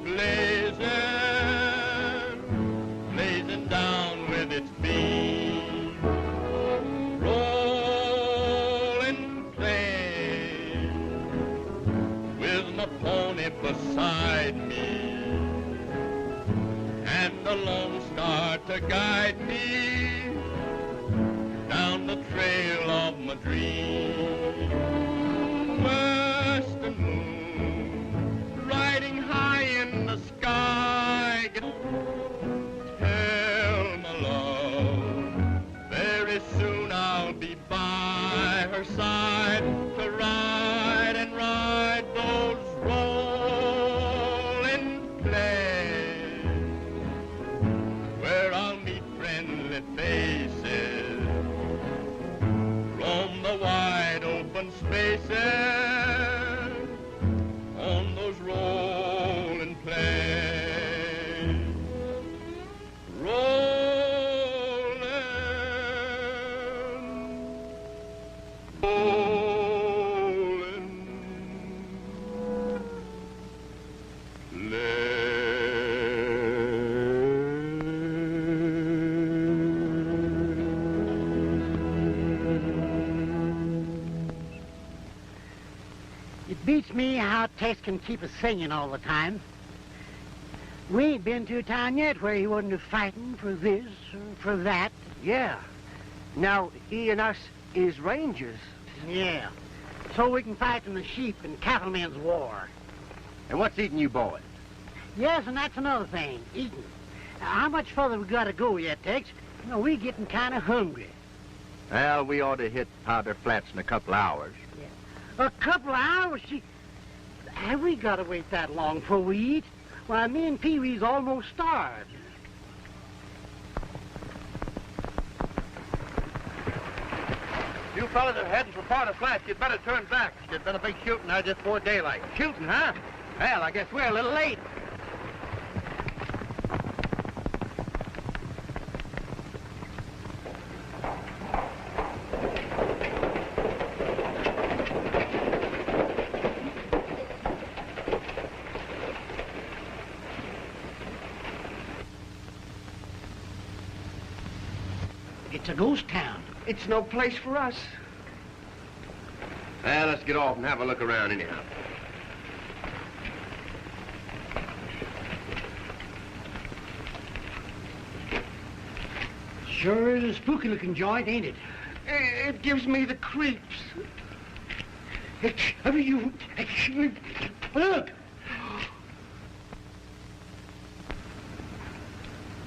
blazing, blazing down with its beam. Rolling plain with my pony beside me, and the Lone Star to guide me down the trail of my dream. Western moon riding high in the sky. Tell my love, very soon I'll be by her side to ride and ride those rolling plains, where I'll meet friendly faces, roam the wide open spaces on those rolling plains. Rolling, rolling plains. It beats me how Tex can keep us singing all the time. We ain't been to a town yet where he wasn't fighting for this or for that. Yeah. Now, he and us is rangers. Yeah. So we can fight in the sheep and cattlemen's war. And what's eating you boys? Yes, and that's another thing, eating. Now, how much further we gotta go yet, Tex? You know, we getting kind of hungry. Well, we ought to hit Powder Flats in a couple hours. A couple of hours, have we gotta wait that long before we eat? Why, me and Pee-wee's almost starved. You fellas are heading for Powder Flats. You'd better turn back. There's been a big shooting there just before daylight. Shooting, huh? Well, I guess we're a little late. It's a ghost town. It's no place for us. Well, let's get off and have a look around anyhow. Sure is a spooky-looking joint, ain't it? It gives me the creeps. Look!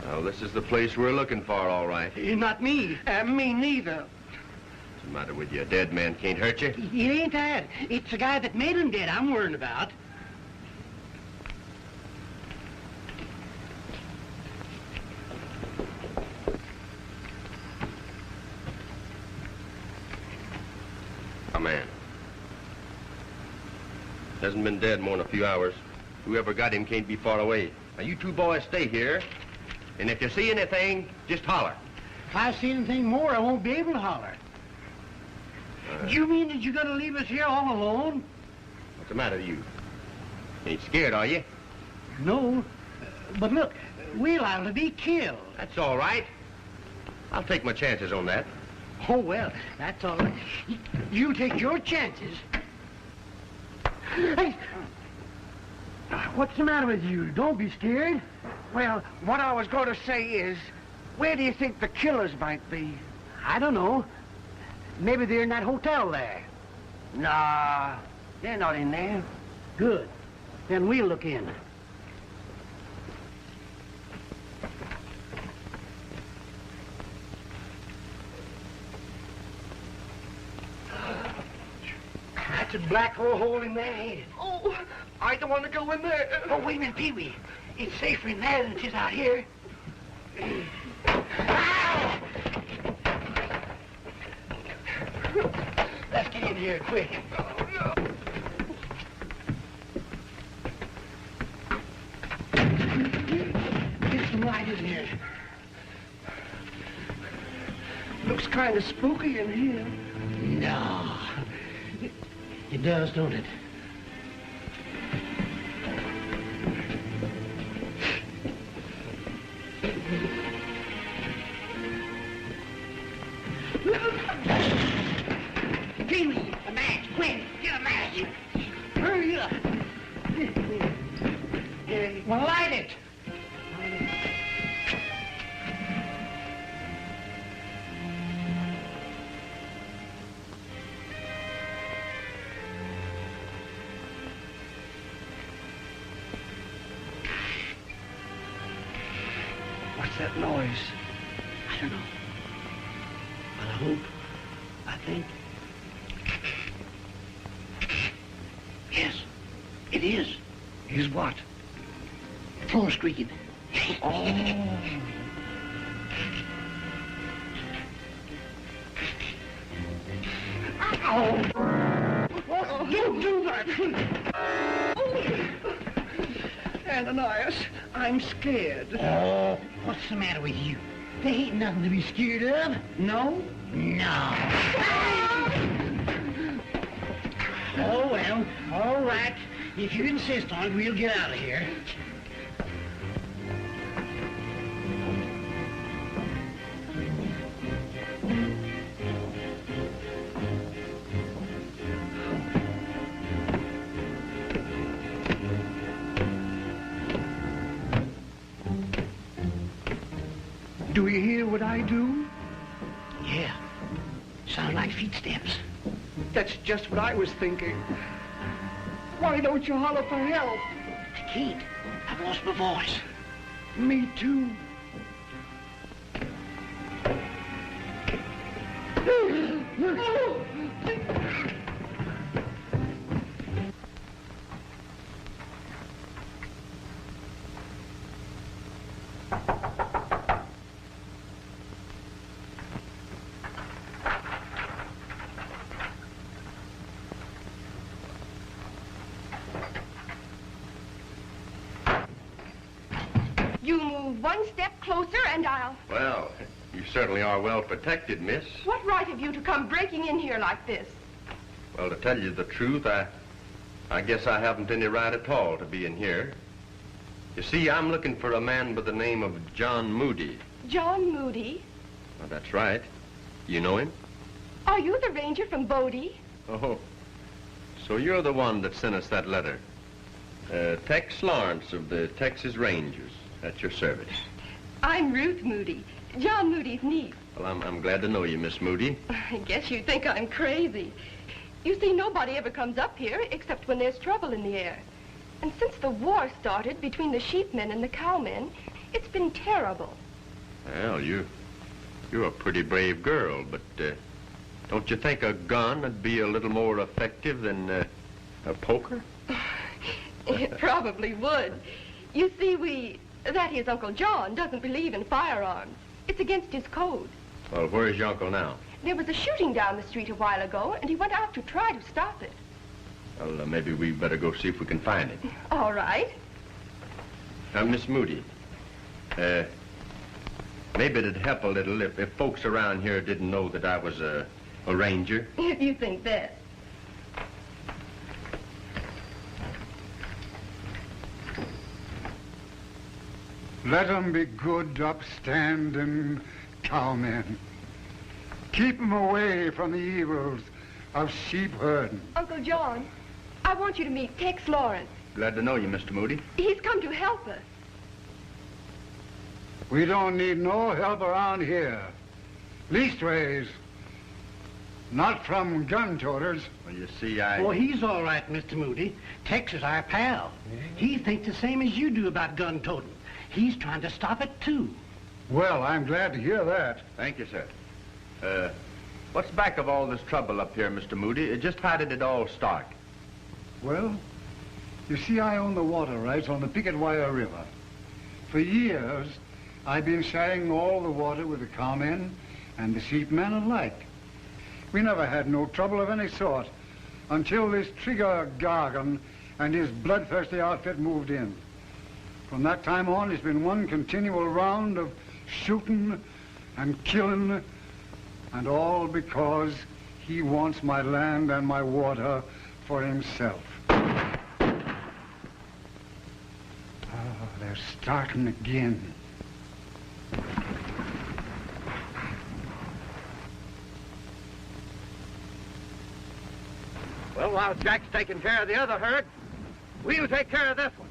Well, this is the place we're looking for, all right. Not me. Me neither. What's the matter with you? A dead man can't hurt you? It ain't that. It's the guy that made him dead I'm worrying about. A man. Hasn't been dead more than a few hours. Whoever got him can't be far away. Now, you two boys stay here, and if you see anything, just holler. If I see anything more, I won't be able to holler. You mean that you're gonna leave us here all alone? What's the matter with you? Ain't scared, are you? No. But look, we're liable to be killed. That's all right. I'll take my chances on that. Oh, well, that's all right. You take your chances. Hey! What's the matter with you? Don't be scared. Well, what I was going to say is, where do you think the killers might be? I don't know. Maybe they're in that hotel there. Nah, they're not in there. Good. Then we'll look in. That's a black hole in there, ain't it? Oh, I don't want to go in there. Oh, wait a minute, Pee-wee. It's safer in there than it is out here. Ow! Let's get in here quick. Oh, no. Get some light in here. Looks kind of spooky in here. No. It does, don't it? Light it! What's that noise? I don't know. But I hope, I think. Yes, it is. Is what? Floor squeaking. Oh. Don't do that! Ananias, I'm scared. Oh, what's the matter with you? There ain't nothing to be scared of. No? No. Oh, well, all right. If you insist on it, we'll get out of here. Do you hear what I do? Yeah. Sound like footsteps. That's just what I was thinking. Why don't you holler for help? I can't. I've lost my voice. Me too. You move one step closer and I'll... Well, you certainly are well protected, miss. What right have you to come breaking in here like this? Well, to tell you the truth, I guess I haven't any right at all to be in here. You see, I'm looking for a man by the name of John Moody. John Moody? Well, that's right. You know him? Are you the ranger from Bodie? Oh, so you're the one that sent us that letter. Tex Lawrence of the Texas Rangers. At your service. I'm Ruth Moody, John Moody's niece. Well, I'm glad to know you, Miss Moody. I guess you think I'm crazy. You see, nobody ever comes up here except when there's trouble in the air. And since the war started between the sheepmen and the cowmen, it's been terrible. Well, you're a pretty brave girl, but don't you think a gun would be a little more effective than a poker? It probably would. You see, that is, Uncle John doesn't believe in firearms. It's against his code. Well, where's your uncle now? There was a shooting down the street a while ago, and he went out to try to stop it. Well, maybe we better go see if we can find it. All right. Now, Miss Moody, maybe it'd help a little if folks around here didn't know that I was a ranger. If you think that. Let 'em be good, upstanding cowmen. Keep 'em away from the evils of sheep herding. Uncle John, I want you to meet Tex Lawrence. Glad to know you, Mr. Moody. He's come to help us. We don't need no help around here. Leastways, not from gun toters. Well, you see, Oh, he's all right, Mr. Moody. Tex is our pal. He thinks the same as you do about gun toting. He's trying to stop it, too. Well, I'm glad to hear that. Thank you, sir. What's back of all this trouble up here, Mr. Moody? Just how did it all start? Well, you see, I own the water rights on the Picket Wire River. For years, I've been sharing all the water with the cowmen and the sheepmen alike. We never had no trouble of any sort until this Trigger Gargan and his bloodthirsty outfit moved in. From that time on, it's been one continual round of shooting and killing, and all because he wants my land and my water for himself. Oh, they're starting again. Well, while Jack's taking care of the other herd, we'll take care of this one.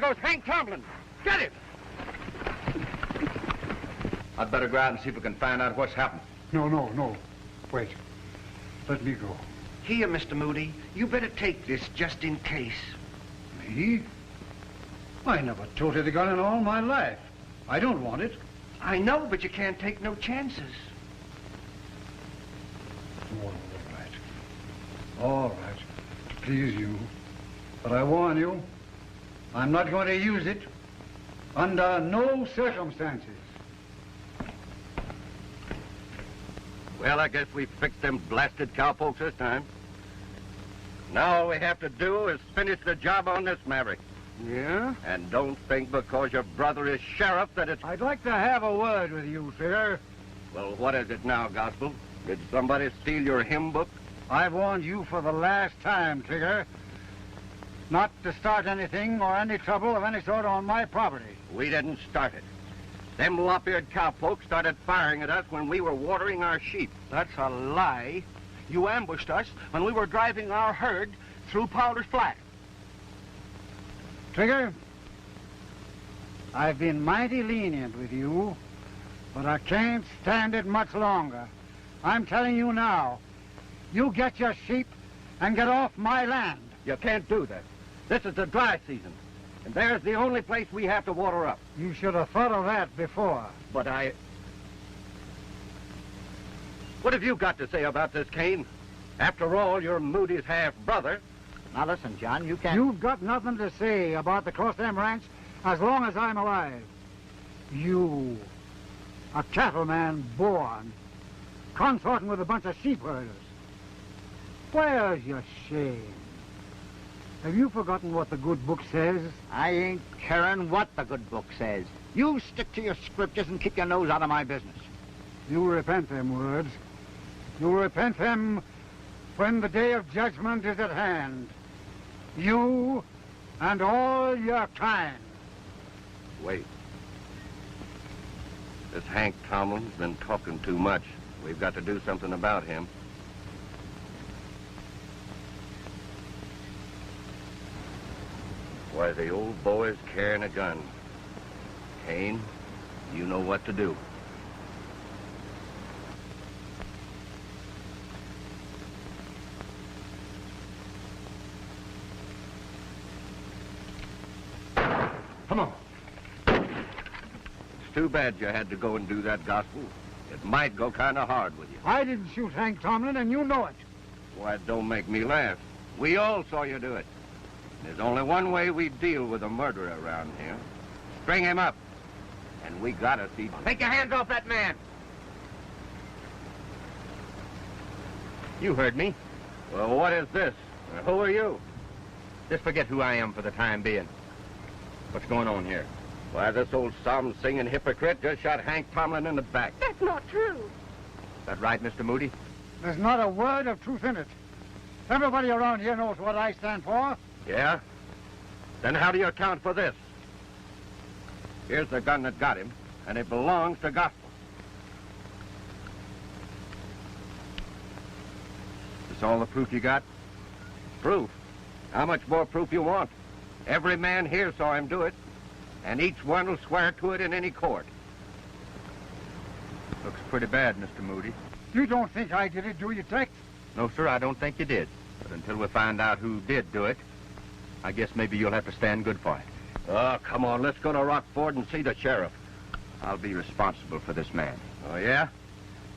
goes Hank Tomlin. Get him! I'd better go out and see if we can find out what's happened. No. Wait. Let me go. Here, Mr. Moody, you better take this just in case. Me? I never toted a gun in all my life. I don't want it. I know, but you can't take no chances. All right. To please you. But I warn you, I'm not going to use it under no circumstances. Well, I guess we fixed them blasted cowpokes this time. Now all we have to do is finish the job on this maverick. Yeah? And don't think because your brother is sheriff that it's... I'd like to have a word with you, sir. Well, what is it now, Gospel? Did somebody steal your hymn book? I've warned you for the last time, Trigger, not to start anything or any trouble of any sort on my property. We didn't start it. Them lop-eared cowpokes started firing at us when we were watering our sheep. That's a lie. You ambushed us when we were driving our herd through Powder's Flat. Trigger, I've been mighty lenient with you, but I can't stand it much longer. I'm telling you now, you get your sheep and get off my land. You can't do that. This is the dry season, and there's the only place we have to water up. You should have thought of that before. But What have you got to say about this, Kane? After all, you're Moody's half-brother. Now listen, John, you can't... You've got nothing to say about the Crossdam Ranch as long as I'm alive. You, a cattleman born, consorting with a bunch of sheep herders. Where's your shame? Have you forgotten what the good book says? I ain't caring what the good book says. You stick to your scriptures and keep your nose out of my business. You'll repent them words. You'll repent them when the day of judgment is at hand. You and all your kind. Wait. This Hank Tomlin's been talking too much. We've got to do something about him. Why, the old boy's carrying a gun. Kane, you know what to do. Come on. It's too bad you had to go and do that, Gospel. It might go kind of hard with you. I didn't shoot Hank Tomlin, and you know it. Why, don't make me laugh. We all saw you do it. There's only one way we deal with a murderer around here. String him up. And we gotta see... Take your hands off that man! You heard me. Well, what is this? Who are you? Just forget who I am for the time being. What's going on here? Why, this old psalm-singing hypocrite just shot Hank Tomlin in the back. That's not true. Is that right, Mr. Moody? There's not a word of truth in it. Everybody around here knows what I stand for. Yeah? Then how do you account for this? Here's the gun that got him, and it belongs to Gospel. Is this all the proof you got? Proof? How much more proof you want? Every man here saw him do it, and each one will swear to it in any court. Looks pretty bad, Mr. Moody. You don't think I did it, do you, Tex? No, sir, I don't think you did. But until we find out who did do it, I guess maybe you'll have to stand good for it. Oh, come on, let's go to Rockford and see the sheriff. I'll be responsible for this man. Oh, yeah?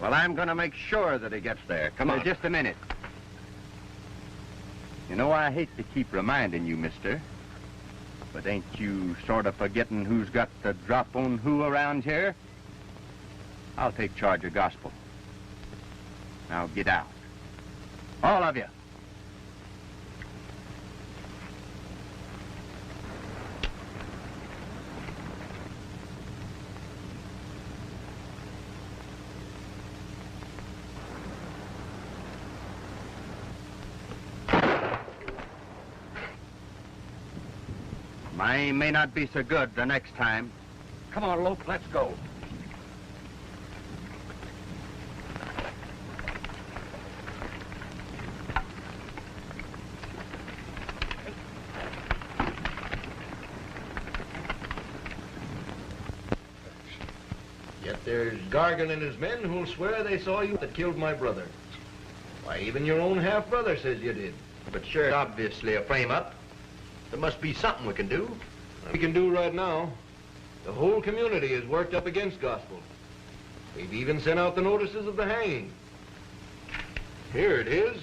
Well, I'm going to make sure that he gets there. Come on. Just a minute. You know, I hate to keep reminding you, mister, but ain't you sort of forgetting who's got the drop on who around here? I'll take charge of Gospel. Now get out. All of you. My aim may not be so good the next time. Come on, Lope, let's go. There's Gargan and his men who'll swear they saw you that killed my brother. Why, even your own half-brother says you did. But sure, it's obviously a frame-up. There must be something we can do. We can do right now. The whole community is worked up against Gospel. We've even sent out the notices of the hanging. Here it is.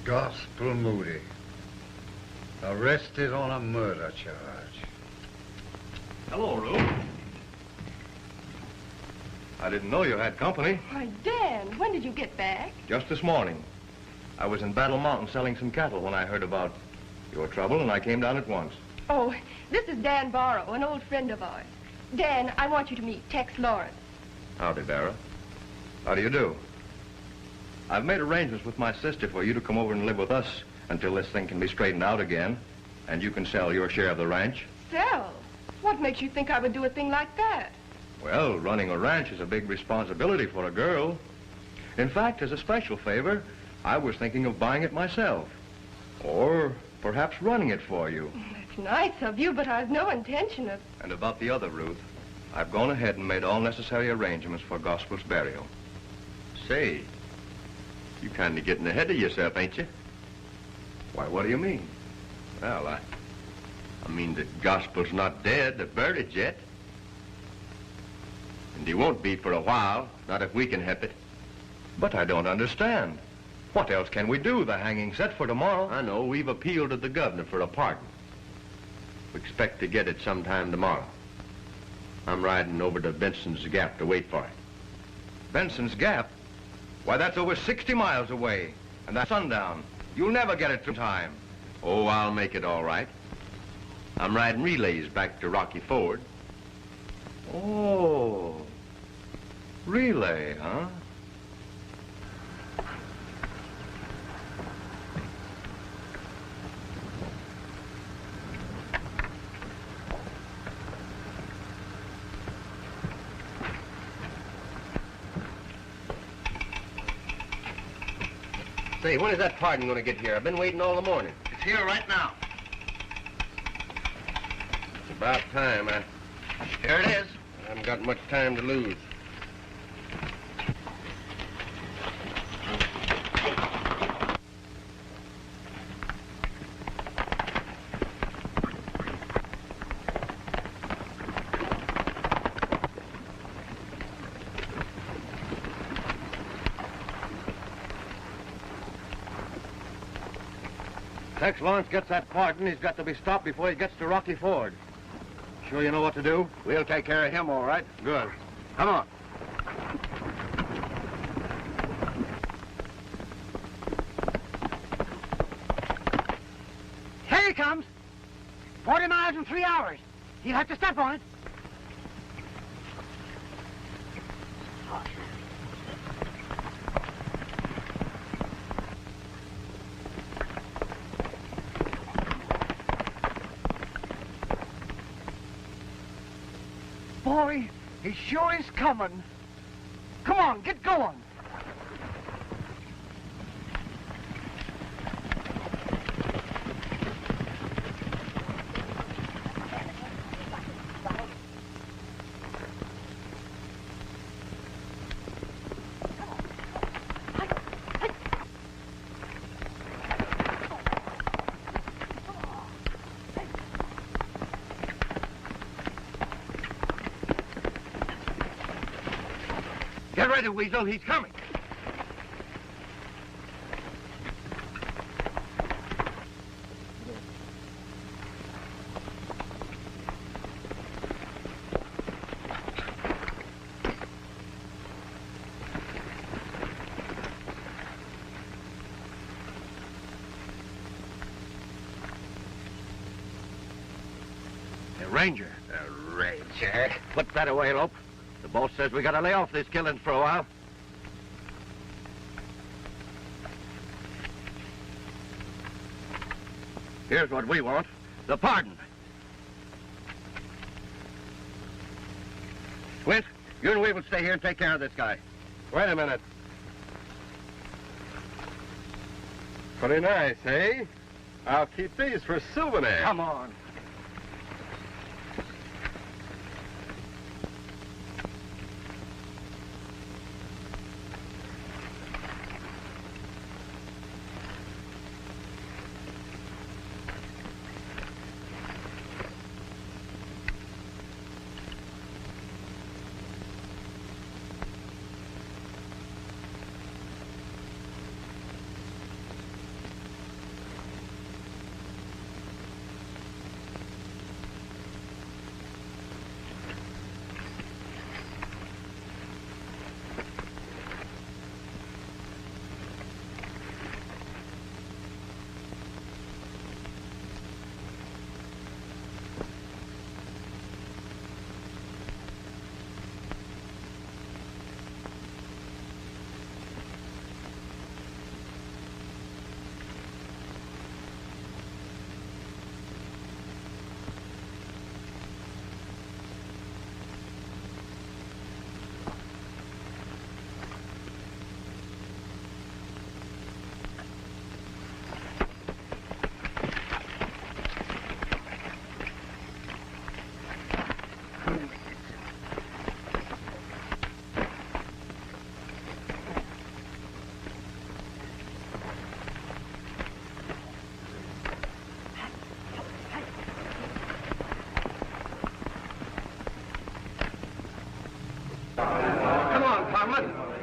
Gospel Moody. Arrested on a murder charge. Hello, Ruth. I didn't know you had company. Why, Dan, when did you get back? Just this morning. I was in Battle Mountain selling some cattle when I heard about your trouble, and I came down at once. Oh, this is Dan Barrow, an old friend of ours. Dan, I want you to meet Tex Lawrence. Howdy, Barra. How do you do? I've made arrangements with my sister for you to come over and live with us until this thing can be straightened out again, and you can sell your share of the ranch. Sell? What makes you think I would do a thing like that? Well, running a ranch is a big responsibility for a girl. In fact, as a special favor, I was thinking of buying it myself. Or perhaps running it for you. That's nice of you, but I've no intention of... And about the other, Ruth, I've gone ahead and made all necessary arrangements for Gospel's burial. Say, you kind of getting ahead of yourself, ain't you? Why, what do you mean? Well, I mean that Gospel's not dead, or buried yet. And he won't be for a while, not if we can help it. But I don't understand. What else can we do? The hanging's set for tomorrow. I know. We've appealed to the governor for a pardon. We expect to get it sometime tomorrow. I'm riding over to Benson's Gap to wait for it. Benson's Gap? Why, that's over 60 miles away. And that's sundown. You'll never get it through time. Oh, I'll make it all right. I'm riding relays back to Rocky Ford. Oh, relay, huh? Say, when is that pardon going to get here? I've been waiting all the morning. It's here right now. It's about time. Here it is. I haven't got much time to lose. Tex Lawrence gets that pardon, he's got to be stopped before he gets to Rocky Ford. Sure you know what to do? We'll take care of him, all right. Good. Come on. Here he comes. 40 miles in 3 hours. He'll have to step on it. Boy, he sure is coming. Come on, get going. Get ready, Weasel. He's coming. Hey, Ranger. Ranger. Put that away, Lope. The boss says we gotta lay off these killings for a while. Here's what we want. The pardon. Squint, you and we will stay here and take care of this guy. Wait a minute. Pretty nice, eh? I'll keep these for souvenirs. Come on.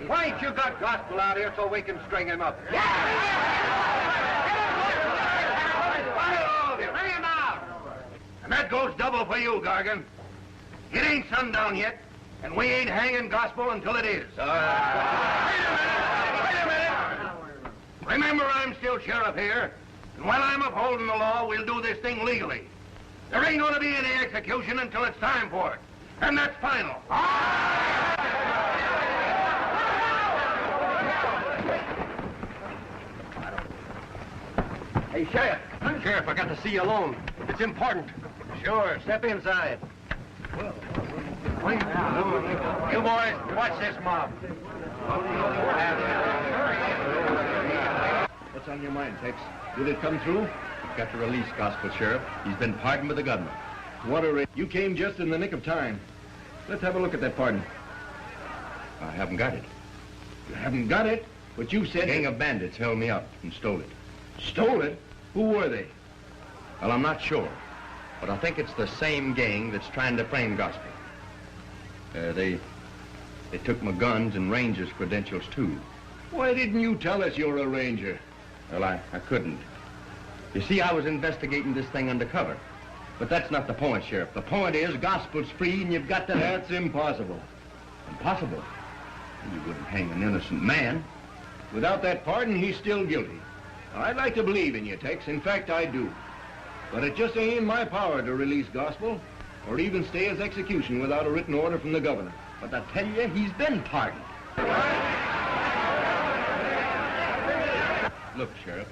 Why ain't you got Gospel out here so we can string him up? Bring him out! And that goes double for you, Gargan. It ain't sundown yet, and we ain't hanging Gospel until it is. Wait a minute! Remember, I'm still sheriff here, and while I'm upholding the law, we'll do this thing legally. There ain't gonna be any execution until it's time for it. And that's final. Hey, Sheriff. Sheriff, I got to see you alone. It's important. Sure, step inside. You boys, watch this mob. What's on your mind, Tex? Did it come through? Got to release Gospel, Sheriff. He's been pardoned by the government. What a you came just in the nick of time. Let's have a look at that pardon. I haven't got it. You haven't got it, but you said... A gang of bandits held me up and stole it. Stole it? Who were they? Well, I'm not sure, but I think it's the same gang that's trying to frame Gospel. They took my guns and ranger's credentials, too. Why didn't you tell us you're a ranger? Well, I couldn't. You see, I was investigating this thing undercover. But that's not the point, Sheriff. The point is, Gospel's free, and you've got to... That's impossible. Impossible? You wouldn't hang an innocent man. Without that pardon, he's still guilty. I'd like to believe in you, Tex. In fact, I do. But it just ain't in my power to release Gospel, or even stay his execution without a written order from the governor. But I tell you, he's been pardoned. Look, Sheriff,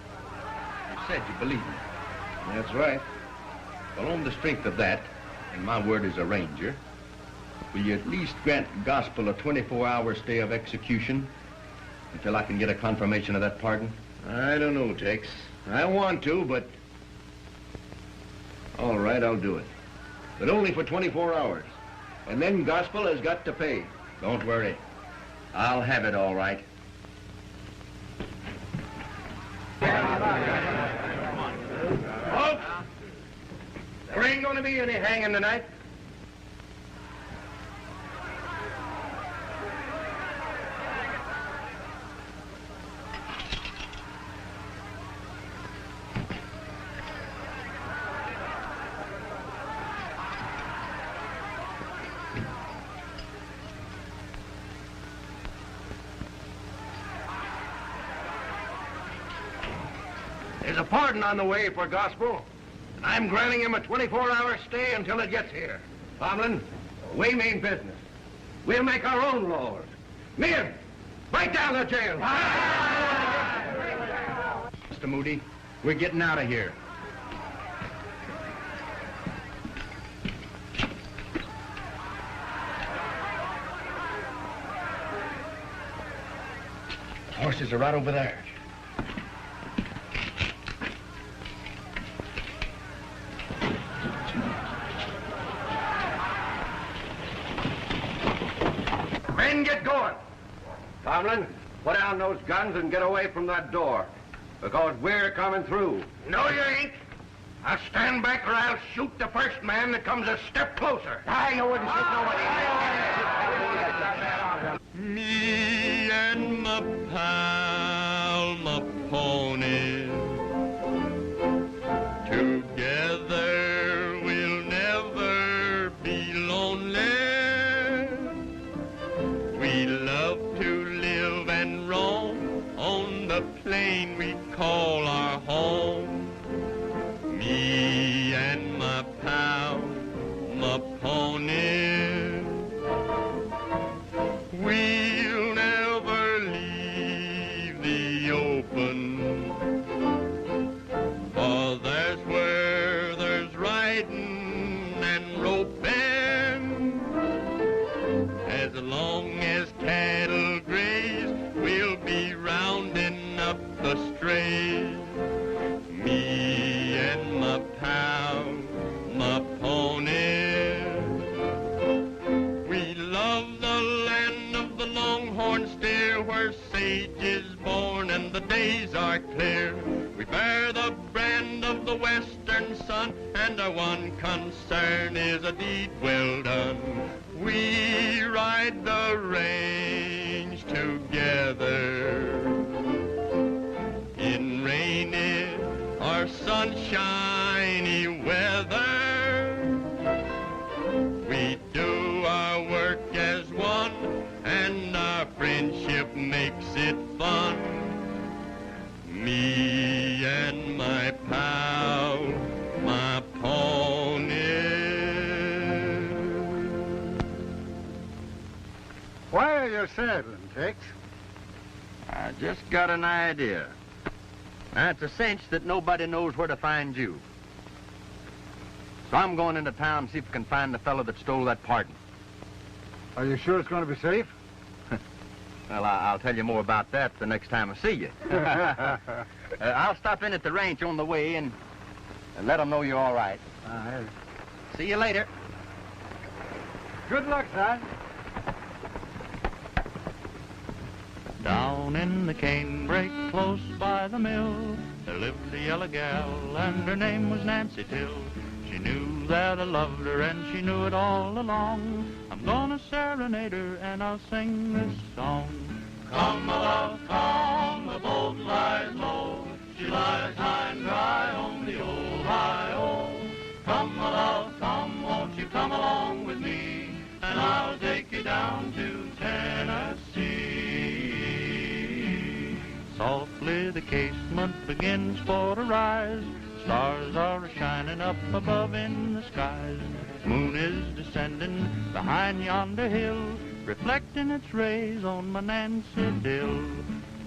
you said you believe me. That's right. Well, on the strength of that, and my word as a ranger, will you at least grant Gospel a 24-hour stay of execution until I can get a confirmation of that pardon? I don't know, Tex. I want to, but... All right, I'll do it. But only for 24 hours. And then Gospel has got to pay. Don't worry. I'll have it all right. Folks, there ain't gonna be any hanging tonight. There's a pardon on the way for Gospel, and I'm granting him a 24-hour stay until it gets here. Tomlin, we mean business. We'll make our own laws. Men, break down the jail. Mr. Moody, we're getting out of here. The horses are right over there. Men, get going. Tomlin, put down those guns and get away from that door, because we're coming through. No, you ain't. Now stand back or I'll shoot the first man that comes a step closer. I wouldn't shoot nobody. Me and my pal, my pony, together we'll never be lonely. We love to live and roam on the plain we call our home. Me and my pal, my pony, we'll never leave the open, for there's where there's riding and roping. As long as cattle graze, we'll be rounding up the strays. Me and my pal, my pony, we love the land of the longhorn steer, where sage is born and the days are clear. We bear the brand of the western sun, and our one concern is a deed well done. We ride the range together. makes it fun. Me and my pal, my pony. Why are you saddling, Tex? I just got an idea. Now, it's a cinch that nobody knows where to find you. So I'm going into town to see if I can find the fellow that stole that pardon. Are you sure it's going to be safe? Well, I'll tell you more about that the next time I see you. I'll stop in at the ranch on the way and let them know you're all right. See you later. Good luck, son. Down in the canebrake close by the mill, there lived a yellow gal, and her name was Nancy Till. She knew that I loved her, and she knew it all along. I'm gonna serenade her, and I'll sing this song. Come, my love, come, the boat lies low. She lies high and dry on the old high-o. Come, my love, come, won't you come along with me, and I'll take you down to Tennessee. Softly the casement begins for to rise. Stars are shining up above in the skies. Moon is descending behind yonder hill, reflecting its rays on my Nancy Dill.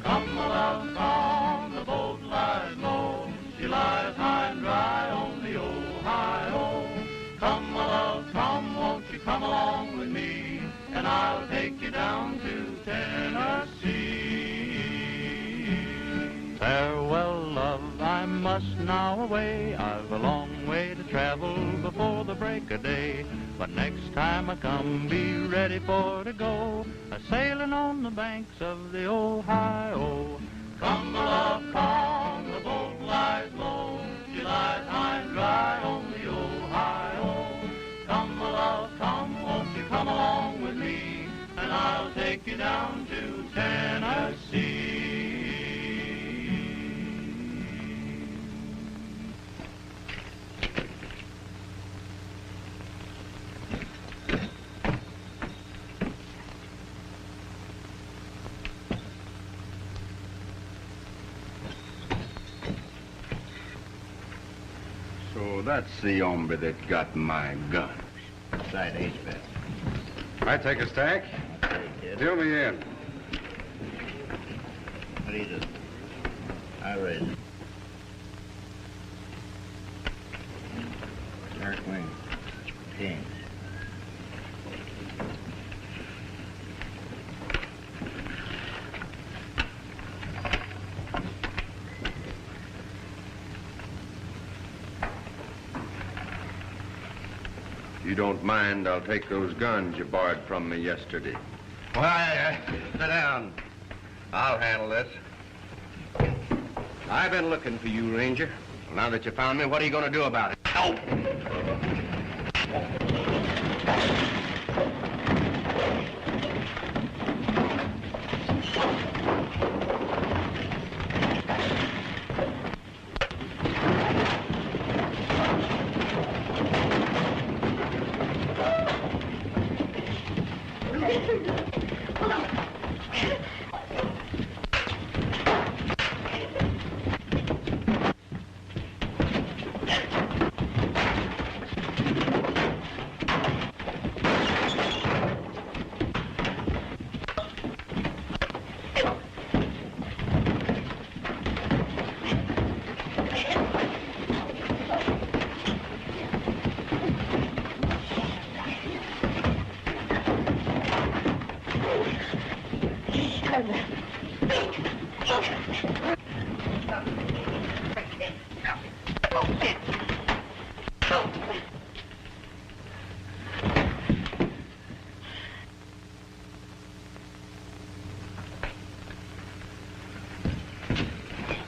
Come, my love, come, the boat lies low. She lies high and dry on the old high-o. Come, my love, come, won't you come along with me, and I'll take you down to Tennessee. Farewell, love, I must now away. I've a long way to travel before the break of day. But next time I come, be ready for to go, a-sailing on the banks of the Ohio. Come, my love, come, the boat lies low. She lies high and dry on the Ohio. Come, my love, come, won't you come along with me, and I'll take you down to Tennessee. So that's the hombre that got my guns. Side H, bet. I take a stack. Deal me in. What do you do? I raise it. Dark wing. Kings. If you don't mind, I'll take those guns you borrowed from me yesterday. Why, sit down. I'll handle this. I've been looking for you, Ranger. Well, now that you found me, what are you going to do about it? Oh!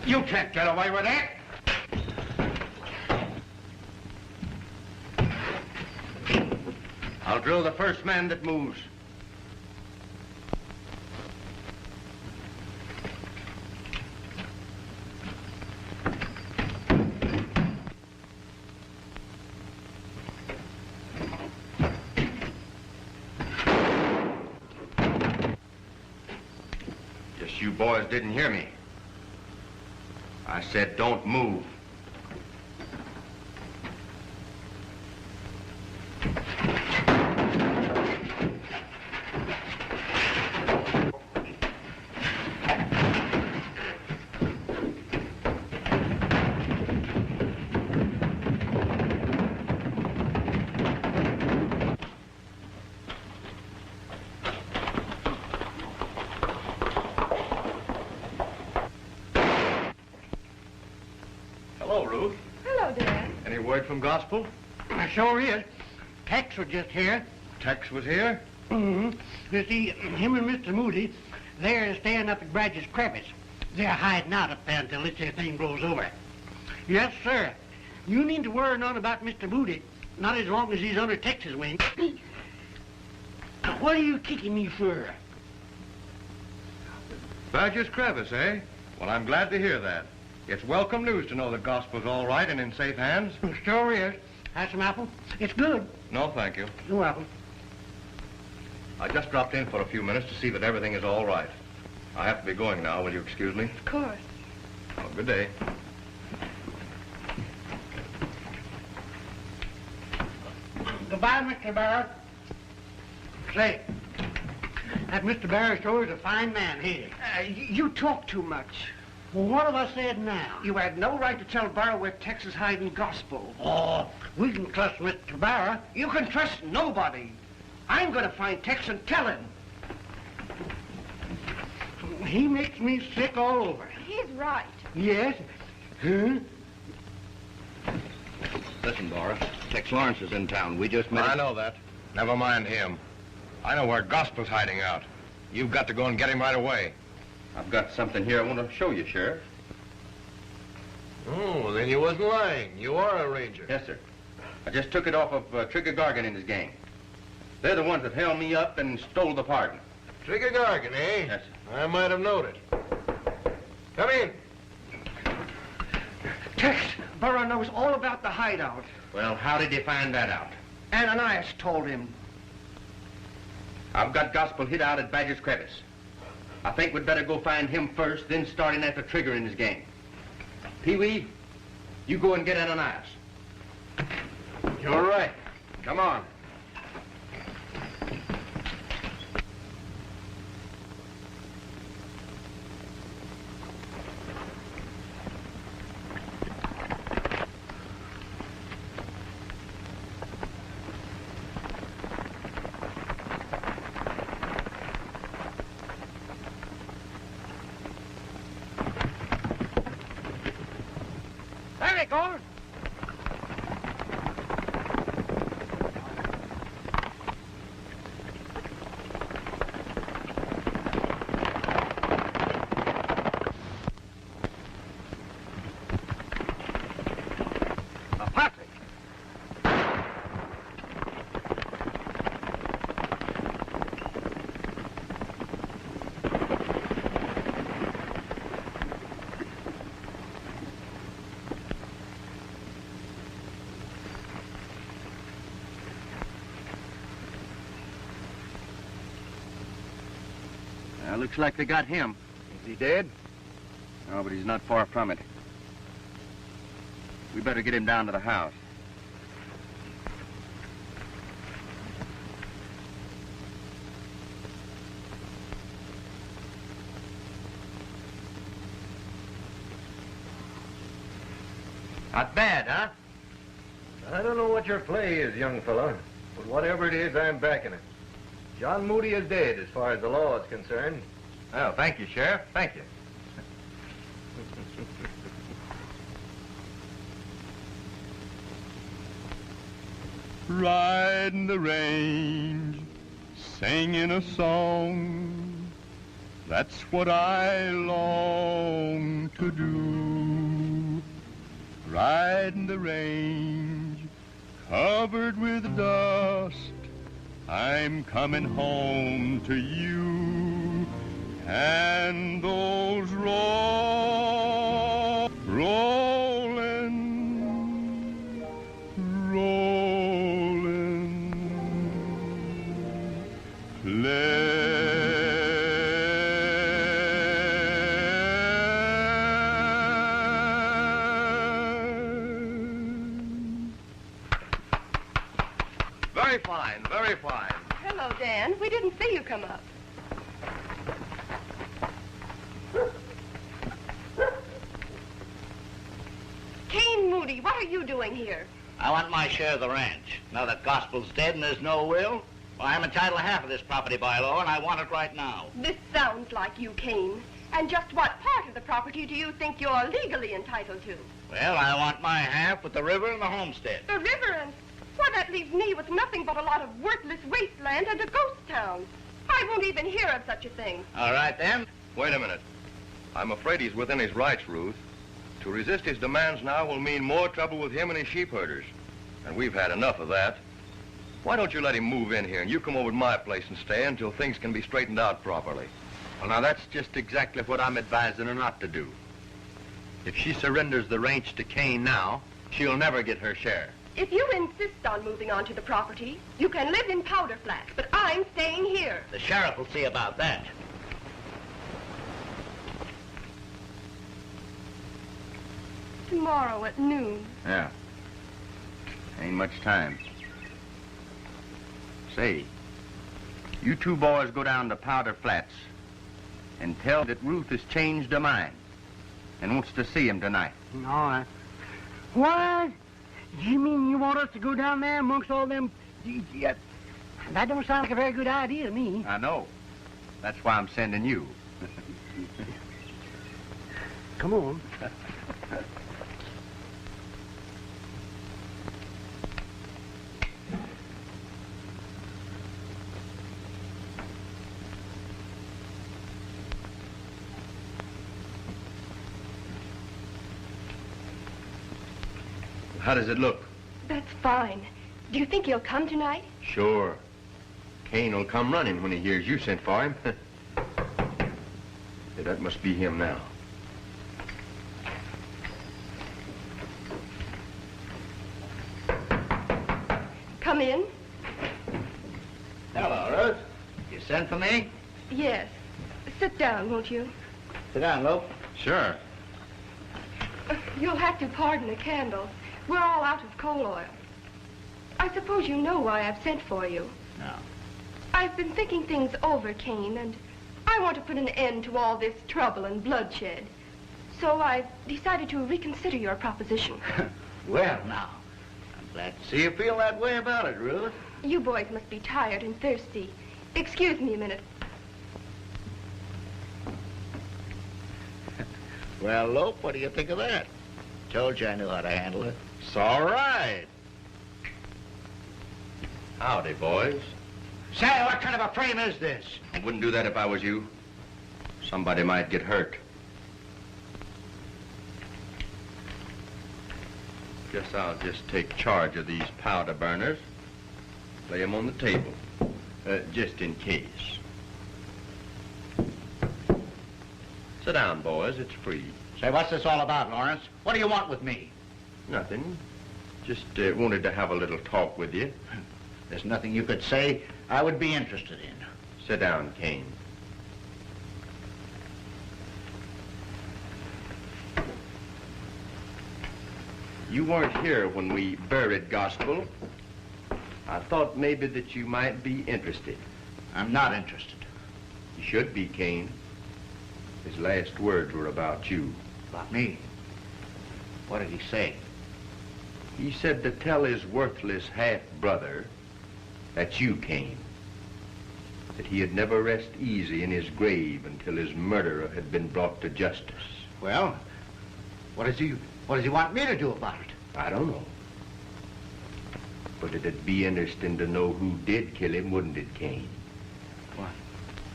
You can't get away with that. I'll drill the first man that moves. You Guess you boys didn't hear me. I said don't move. Hello, Ruth. Hello, Dad. Any word from Gospel? Sure is. Tex was just here. Tex was here? Mm-hmm. You see, him and Mr. Moody, they're staying up at Bradge's Crevice. They're hiding out up there until this here thing blows over. Yes, sir. You need to worry none about Mr. Moody, not as long as he's under Tex's wing. What are you kicking me for? Badger's Crevice, eh? Well, I'm glad to hear that. It's welcome news to know that Gospel's all right and in safe hands. Sure is. Have some apple? It's good. No, thank you. You're welcome. I just dropped in for a few minutes to see that everything is all right. I have to be going now. Will you excuse me? Of course. Oh, good day. Goodbye, Mr. Barrow. Say, that Mr. Barrow sure is a fine man, he is. You talk too much. Well, what have I said now? You had no right to tell Barrow where Tex is hiding Gospel. Oh, we can trust Mr. Barrow. You can trust nobody. I'm going to find Tex and tell him. He makes me sick all over. He's right. Yes? Huh? Listen, Dora. Tex Lawrence is in town. We just met I him. know that. Never mind him. I know where Gospel's hiding out. You've got to go and get him right away. I've got something here I want to show you, Sheriff. Oh, then you wasn't lying. You are a ranger. Yes, sir. I just took it off of Trigger Gargan and his gang. They're the ones that held me up and stole the pardon. Trigger Gargan, eh? Yes, sir. I might have known it. Come in. Tex, Barrow knows all about the hideout. Well, how did you find that out? Ananias told him. I've got Gospel hid out at Badger's Crevice. I think we'd better go find him first, then start in after Trigger and his gang. Pee-wee, you go and get Ananias. You're right. Come on. There it goes. A posse. Looks like they got him. Is he dead? No, but he's not far from it. We better get him down to the house. Not bad, huh? I don't know what your play is, young fella, but whatever it is, I'm backing it. John Moody is dead as far as the law is concerned. Oh, thank you, Sheriff. Thank you. Riding the range, singing a song, that's what I long to do. Riding the range, covered with dust, I'm coming home to you. And those rollin', rollin', fine, very fine. Hello, Dan. We didn't see you come up. Kane Moody, what are you doing here? I want my share of the ranch. Now that Gospel's dead and there's no will, well, I'm entitled to half of this property by law, and I want it right now. This sounds like you, Kane. And just what part of the property do you think you're legally entitled to? Well, I want my half with the river and the homestead. The river and... Why, that leaves me with nothing but a lot of worthless wasteland and a ghost town. I won't even hear of such a thing. All right, then. Wait a minute. I'm afraid he's within his rights, Ruth. To resist his demands now will mean more trouble with him and his sheep herders. And we've had enough of that. Why don't you let him move in here and you come over to my place and stay until things can be straightened out properly? Well, now, that's just exactly what I'm advising her not to do. If she surrenders the ranch to Kane now, she'll never get her share. If you insist on moving onto the property, you can live in Powder Flat, but I'm staying here. The sheriff will see about that. Tomorrow at noon. Yeah. Ain't much time. Say, you two boys go down to Powder Flats and tell that Ruth has changed her mind and wants to see him tonight. No, what? You mean you want us to go down there amongst all them... That don't sound like a very good idea to me. I know. That's why I'm sending you. Come on. How does it look? That's fine. Do you think he'll come tonight? Sure. Kane will come running when he hears you sent for him. Yeah, that must be him now. Come in. Hello, Ruth. You sent for me? Yes. Sit down, won't you? Sit down, Lope. Sure. You'll have to pardon the candle. We're all out of coal oil. I suppose you know why I've sent for you. No. I've been thinking things over, Kane, and I want to put an end to all this trouble and bloodshed. So I've decided to reconsider your proposition. Well, now, I'm glad to see you feel that way about it, Ruth. You boys must be tired and thirsty. Excuse me a minute. Well, Lope, what do you think of that? Told you I knew how to handle it. It's all right. Howdy, boys. Say, what kind of a frame is this? I wouldn't do that if I was you. Somebody might get hurt. Guess I'll just take charge of these powder burners. Lay them on the table, just in case. Sit down, boys. It's free. Say, what's this all about, Lawrence? What do you want with me? Nothing. Just wanted to have a little talk with you. There's nothing you could say I would be interested in. Sit down, Kane. You weren't here when we buried Gospel. I thought maybe that you might be interested. I'm not interested. You should be, Kane. His last words were about you. About me? What did he say? He said to tell his worthless half-brother that you came. That he'd never rest easy in his grave until his murderer had been brought to justice. Well, what does he want me to do about it? I don't know. But it'd be interesting to know who did kill him, wouldn't it, Kane?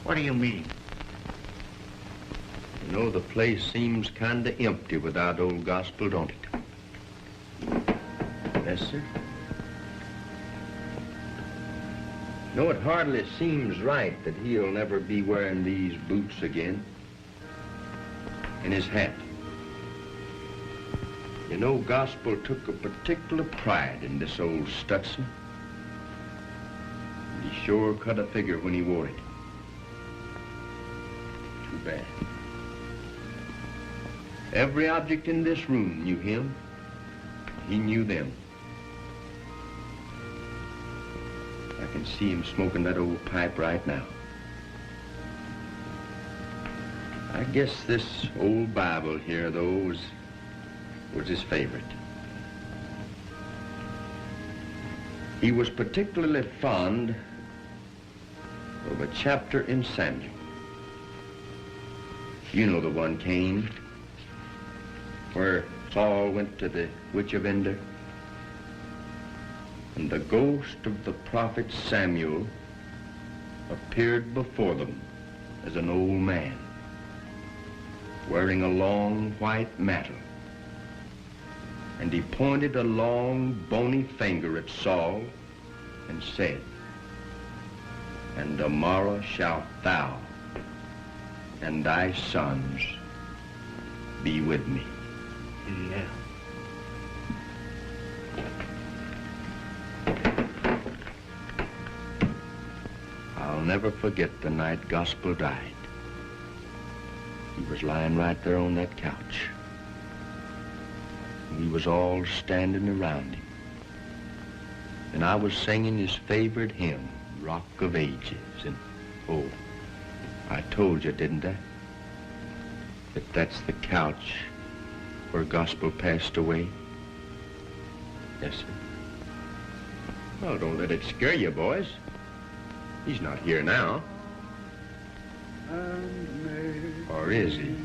What do you mean? You know, the place seems kind of empty without old Gospel, don't it? Yes, sir. No, it hardly seems right that he'll never be wearing these boots again. And his hat. You know, Gospel took a particular pride in this old Stutson. And he sure cut a figure when he wore it. Too bad. Every object in this room knew him. He knew them. can see him smoking that old pipe right now. I guess this old Bible here, though, was his favorite. He was particularly fond of a chapter in Samuel. You know the one, Cain, where Saul went to the witch of Endor, and the ghost of the prophet Samuel appeared before them as an old man, wearing a long white mantle. And he pointed a long, bony finger at Saul and said, "And tomorrow shalt thou and thy sons be with me." Yeah. I'll never forget the night Gospel died. He was lying right there on that couch. We was all standing around him. And I was singing his favorite hymn, Rock of Ages. And, oh, I told you, didn't I? That that's the couch where Gospel passed away. Yes, sir. Well, don't let it scare you, boys. He's not here now. Or is he?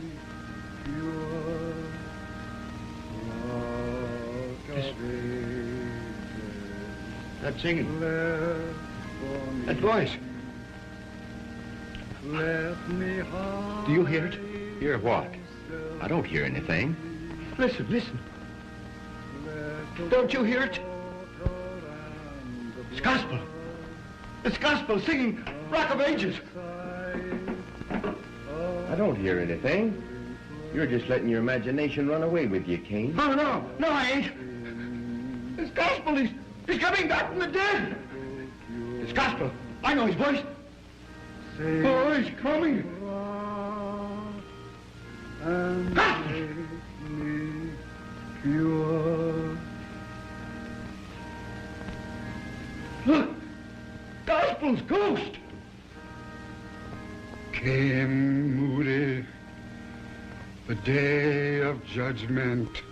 That singing. That voice. Do you hear it? Hear what? I don't hear anything. Listen, listen. Don't you hear it? It's Gospel. It's Gospel singing Rock of Ages. I don't hear anything. You're just letting your imagination run away with you, Cain. Oh, no, I ain't. It's Gospel. He's coming back from the dead. It's Gospel. I know his voice. Oh, he's coming. Gospel. Look, Gospel's ghost. Came Moody, the day of judgment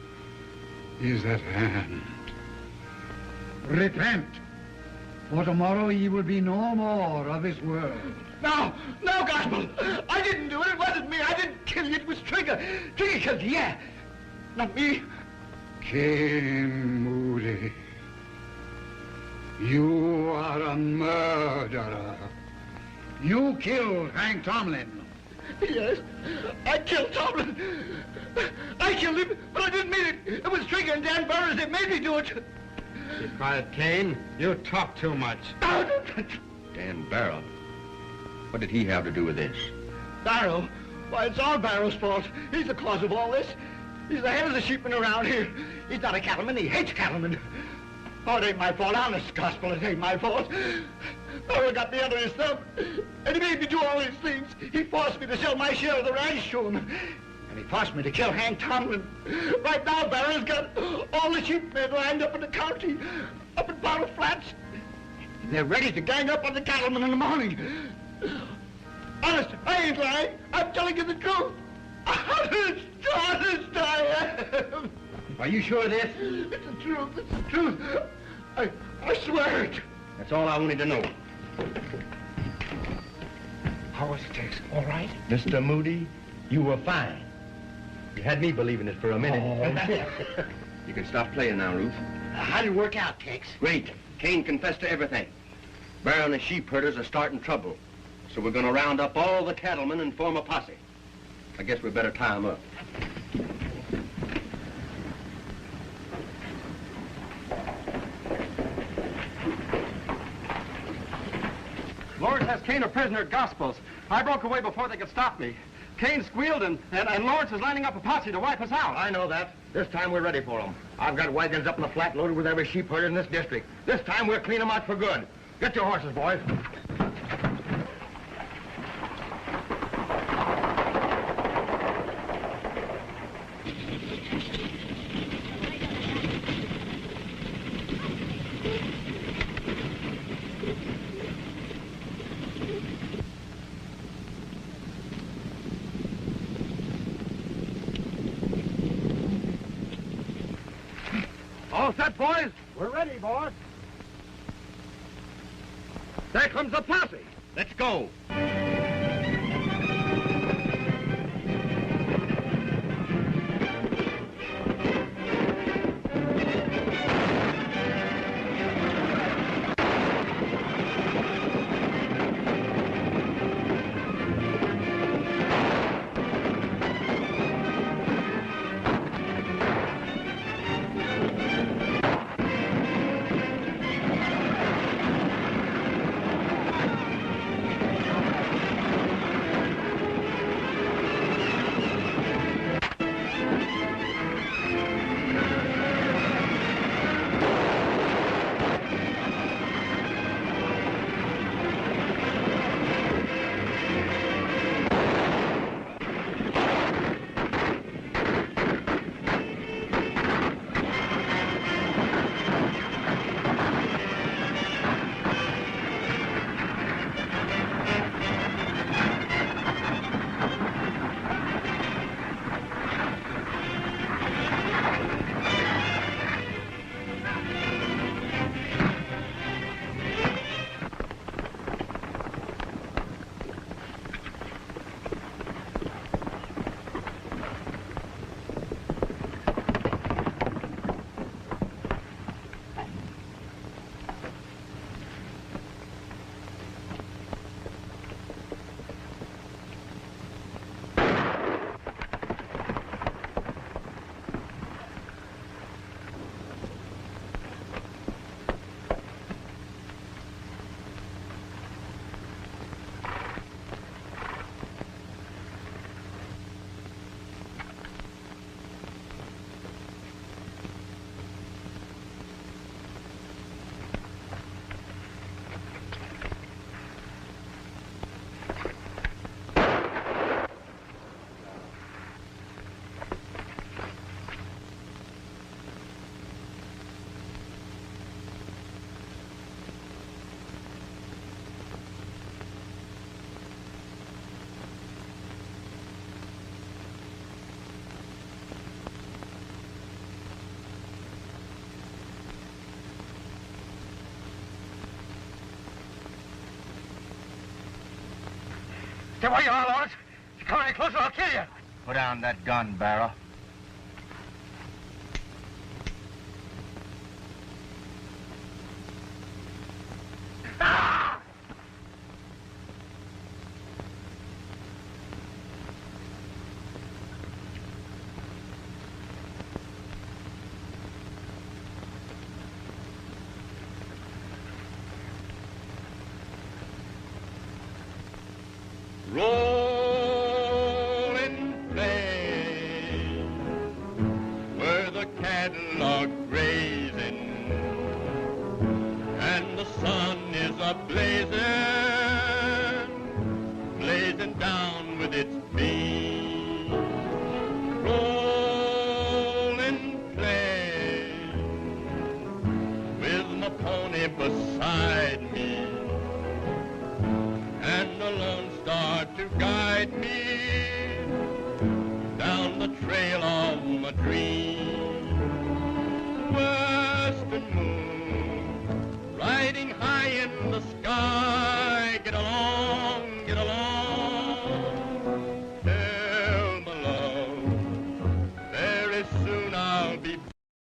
is at hand. Repent, for tomorrow ye will be no more of this world. No, Gospel. I didn't do it. It wasn't me. I didn't kill you. It was Trigger. Trigger killed you, yeah. Not me. Cain Moody, you are a murderer. You killed Hank Tomlin. Yes, I killed Tomlin. I killed him, but I didn't mean it. It was Trigger and Dan Burroughs that made me do it. Be quiet, Cain. You talk too much. Dan Barrow. What did he have to do with this? Barrow? Why, it's all Barrow's fault. He's the cause of all this. He's the head of the sheepmen around here. He's not a cattleman. He hates cattlemen. Oh, it ain't my fault. Honest, Gospel, it ain't my fault. Barrow got me under his thumb, and he made me do all these things. He forced me to sell my share of the ranch to him. And he forced me to kill Hank Tomlin. Right now, Barrow's got all the sheepmen lined up in the county, up in Bottle Flats. And they're ready to gang up on the cattlemen in the morning. Honest, I ain't lying. I'm telling you the truth. Honest, I am. Are you sure of this? It's the truth. It's the truth. I swear it. That's all I wanted to know. How was it, Tex? All right? Mr. Moody, you were fine. You had me believing it for a minute. Oh. You can stop playing now, Ruth. How did it work out, Tex? Great. Cain confessed to everything. Barrow and the sheep herders are starting trouble. So we're going to round up all the cattlemen and form a posse. I guess we better tie them up. Lawrence has Cain a prisoner at Gospels. I broke away before they could stop me. Cain squealed, and Lawrence is lining up a posse to wipe us out. I know that. This time we're ready for them. I've got wagons up in the flat loaded with every sheep herder in this district. This time we'll clean them out for good. Get your horses, boys. right, boys. We're ready, boss. There comes the posse. Let's go. Stay where you are, Lawrence. If you come any closer, I'll kill you. Put down that gun, Barrow. Rollin plain, where the cattle are grazing, and the sun is blazing down with its beam. Rollin plain, with my pony beside me, and the Lone Star to guide me down the trail of my dream. Western moon, riding high in the sky, get along.